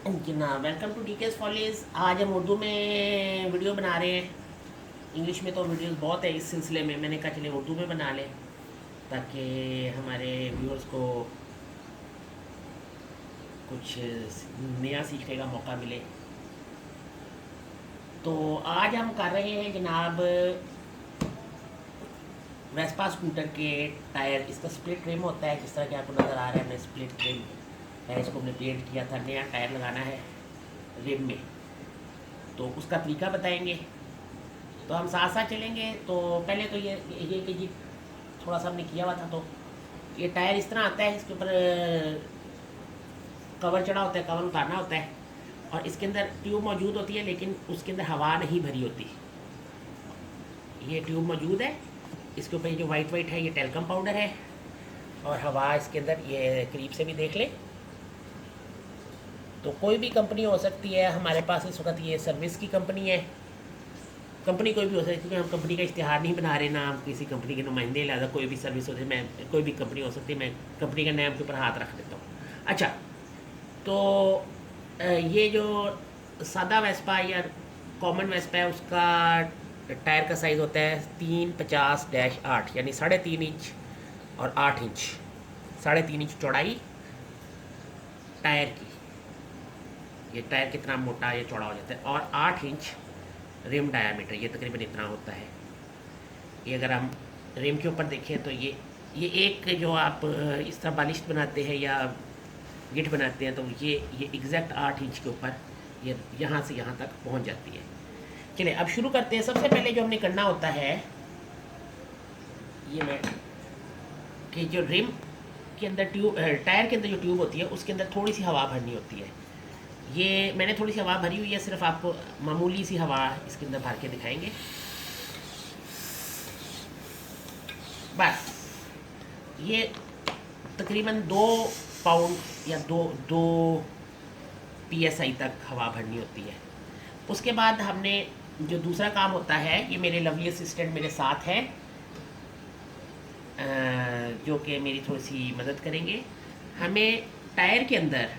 जनाब welcome to decays follies. आज हम उर्दू में वीडियो बना रहे हैं। इंग्लिश में तो वीडियोस बहुत है, इस सिलसिले में मैंने कहा चले उर्दू में बना लें ताकि हमारे व्यूअर्स को कुछ नया सीखने का मौका मिले। तो आज हम कर रहे हैं जनाब वेस्पा स्कूटर के टायर। इसका स्प्लिट रिम होता है, जिस तरह कि आपको नज़र आ रहा है। मैं स्प्लिट रिम है, इसको हमने पेंट किया था। नया टायर लगाना है रिम में, तो उसका तरीका बताएंगे। तो हम साथ साथ चलेंगे। तो पहले तो ये कि जी थोड़ा सा हमने किया हुआ था। तो ये टायर इस तरह आता है, इसके ऊपर कवर चढ़ा होता है, कवर उतारना होता है और इसके अंदर ट्यूब मौजूद होती है, लेकिन उसके अंदर हवा नहीं भरी होती। ये ट्यूब मौजूद है, इसके ऊपर ये जो वाइट वाइट है ये टेल्कम पाउडर है और हवा इसके अंदर, ये करीब से भी देख लें। तो कोई भी कंपनी हो सकती है, हमारे पास इस वक्त ये सर्विस की कंपनी है। कंपनी कोई भी हो सकती है, क्योंकि हम कंपनी का इश्तिहार नहीं बना रहे, ना हम किसी कंपनी के नुमाइंदे। लिहाजा कोई भी सर्विस होती है, मैं कोई भी कंपनी हो सकती है, मैं कंपनी के नाम के ऊपर हाथ रख देता हूँ। अच्छा, तो ये जो सादा वेस्पा या कॉमन वेस्पा है, उसका टायर का साइज़ होता है 350-8, यानी 3.5 इंच और 8 इंच। 3.5 इंच चौड़ाई टायर की, ये टायर कितना मोटा ये चौड़ा हो जाता है, और 8 इंच रिम डायामीटर, ये तकरीबन इतना होता है। ये अगर हम रिम के ऊपर देखें तो ये एक जो आप इस तरह बालिश बनाते हैं या गिट बनाते हैं, तो ये एग्जैक्ट 8 इंच के ऊपर ये यहाँ से यहाँ तक पहुँच जाती है। चलिए अब शुरू करते हैं। सबसे पहले जो हमने करना होता है, ये मैं कि जो रिम के अंदर ट्यूब, टायर के अंदर जो ट्यूब होती है उसके अंदर थोड़ी सी हवा भरनी होती है। ये मैंने थोड़ी सी हवा भरी हुई है, सिर्फ आपको मामूली सी हवा इसके अंदर भर के दिखाएंगे बस। ये तकरीबन 2 पाउंड या दो दो PSI तक हवा भरनी होती है। उसके बाद हमने जो दूसरा काम होता है, ये मेरे लवली असिस्टेंट मेरे साथ हैं, जो कि मेरी थोड़ी सी मदद करेंगे। हमें टायर के अंदर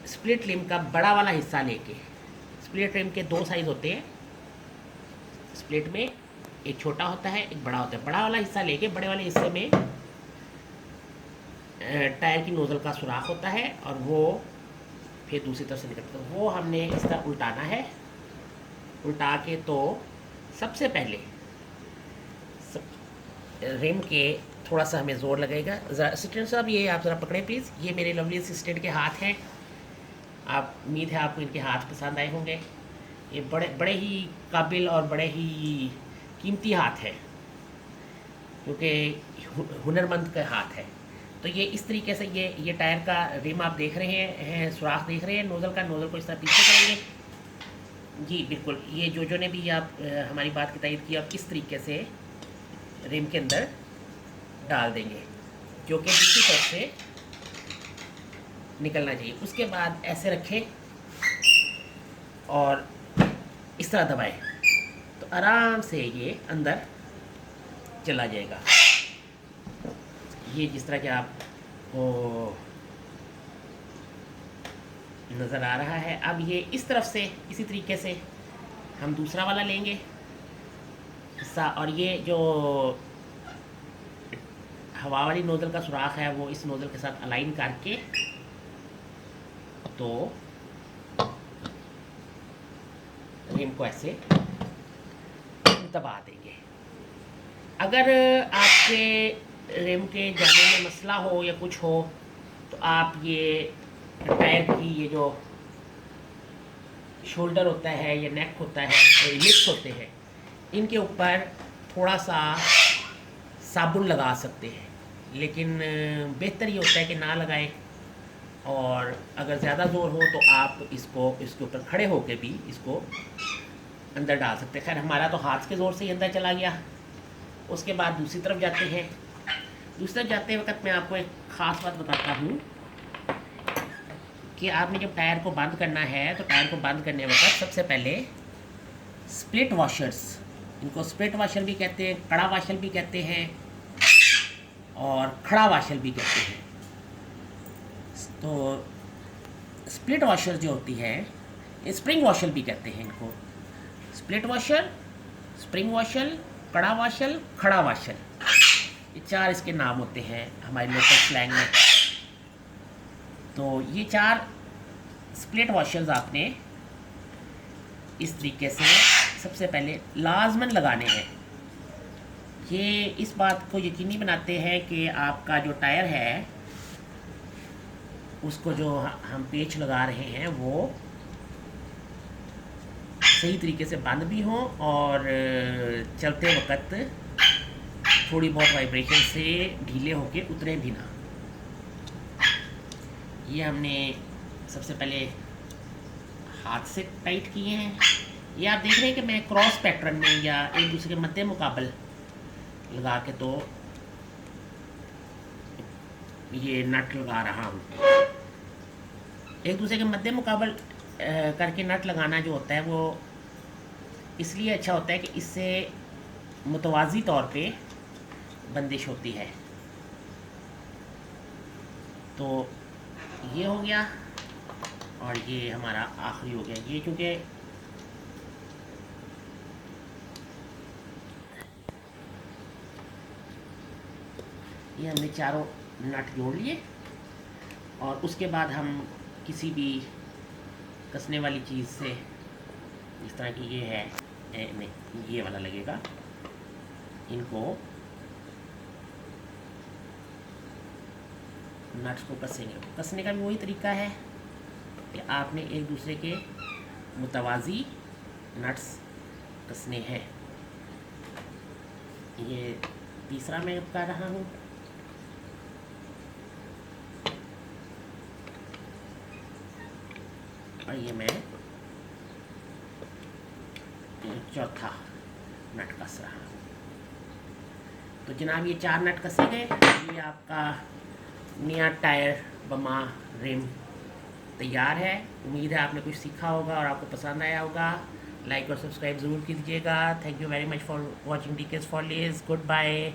स्प्लिट रिम का बड़ा वाला हिस्सा लेके, स्प्लिट रिम के 2 साइज होते हैं स्प्लिट में, एक छोटा होता है एक बड़ा होता है। बड़ा वाला हिस्सा लेके बड़े वाले हिस्से में टायर की नोज़ल का सुराख होता है और वो फिर दूसरी तरफ से निकलता है। वो हमने इस तरह उल्टाना है। उल्टा के तो सबसे पहले रिम के थोड़ा सा हमें ज़ोर लगेगा। ज़रा असिस्टेंट साहब, ये आप ज़रा पकड़ें प्लीज़। ये मेरे लवली असिस्टेंट के हाथ हैं। आप उम्मीद है आपको इनके हाथ पसंद आए होंगे। ये बड़े बड़े ही काबिल और बड़े ही कीमती हाथ है, क्योंकि हुनरमंद का हाथ है। तो ये इस तरीके से ये टायर का रिम आप देख रहे हैं, सुराख देख रहे हैं नोज़ल का। नोज़ल को इस तरह पीछे करेंगे जी, बिल्कुल। ये जो ने भी आप हमारी बात की तायद की, आप किस तरीके से रिम के अंदर डाल देंगे, जो कि दूसरी तरफ से निकलना चाहिए। उसके बाद ऐसे रखें और इस तरह दबाएं, तो आराम से ये अंदर चला जाएगा। ये जिस तरह कि आपको नज़र आ रहा है। अब ये इस तरफ से इसी तरीके से हम दूसरा वाला लेंगे हिस्सा, और ये जो हवा वाली नोज़ल का सुराख है वो इस नोज़ल के साथ अलाइन करके तो रिम को ऐसे दबा देंगे। अगर आपके रिम के जाने में मसला हो या कुछ हो, तो आप ये टायर की ये जो शोल्डर होता है या नेक होता है, लिप्स होते हैं, इनके ऊपर थोड़ा सा साबुन लगा सकते हैं, लेकिन बेहतर ये होता है कि ना लगाएं। और अगर ज़्यादा ज़ोर हो तो आप इसको इसके ऊपर खड़े होकर भी इसको अंदर डाल सकते हैं। खैर हमारा तो हाथ के ज़ोर से ही अंदर चला गया। उसके बाद दूसरी तरफ जाते हैं। दूसरी तरफ जाते वक्त मैं आपको एक ख़ास बात बताता हूँ कि आपने जब टायर को बंद करना है, तो टायर को बंद करने वक्त सबसे पहले स्प्लिट वॉशर्स, इनको स्प्लिट वाशर भी कहते हैं, कड़ा वाशर भी कहते हैं और खड़ा वाशर भी कहते हैं, तो स्प्लिट वॉशर जो होती है, स्प्रिंग वॉशर भी कहते हैं इनको, स्प्लिट वॉशर, स्प्रिंग वॉशर, कड़ा वॉशर, खड़ा वॉशर, ये 4 इसके नाम होते हैं हमारे लोकल स्लैंग में। तो ये 4 स्प्लिट वॉशर्स आपने इस तरीके से सबसे पहले लाजमन लगाने हैं। ये इस बात को यकीनी बनाते हैं कि आपका जो टायर है उसको जो हम पेच लगा रहे हैं वो सही तरीके से बंद भी हों और चलते वक्त थोड़ी बहुत वाइब्रेशन से ढीले होके उतरे भी ना। ये हमने सबसे पहले हाथ से टाइट किए हैं। ये आप देख रहे हैं कि मैं क्रॉस पैटर्न में या एक दूसरे के मद्दे मुकाबल लगा के तो ये नट लगा रहा हूँ। एक दूसरे के मद्दे मुकाबल करके नट लगाना जो होता है वो इसलिए अच्छा होता है कि इससे मुतवाज़ी तौर पे बंदिश होती है। तो ये हो गया और ये हमारा आखिरी हो गया। ये क्योंकि ये हमने चारों नट जोड़ लिए और उसके बाद हम किसी भी कसने वाली चीज़ से, इस तरह की ये है, नहीं ये वाला लगेगा, इनको नट्स को कसेंगे। कसने का भी वही तरीका है कि आपने एक दूसरे के मुतवाज़ी नट्स कसने हैं। ये तीसरा मैं कर रहा हूँ। और ये मैं चौथा नट कस रहा हूँ। तो जनाब ये 4 नट कसे गए। ये आपका नया टायर बमा रिम तैयार है। उम्मीद है आपने कुछ सीखा होगा और आपको पसंद आया होगा। लाइक और सब्सक्राइब ज़रूर कीजिएगा। Thank you very much for watching DK's Follies। Good bye.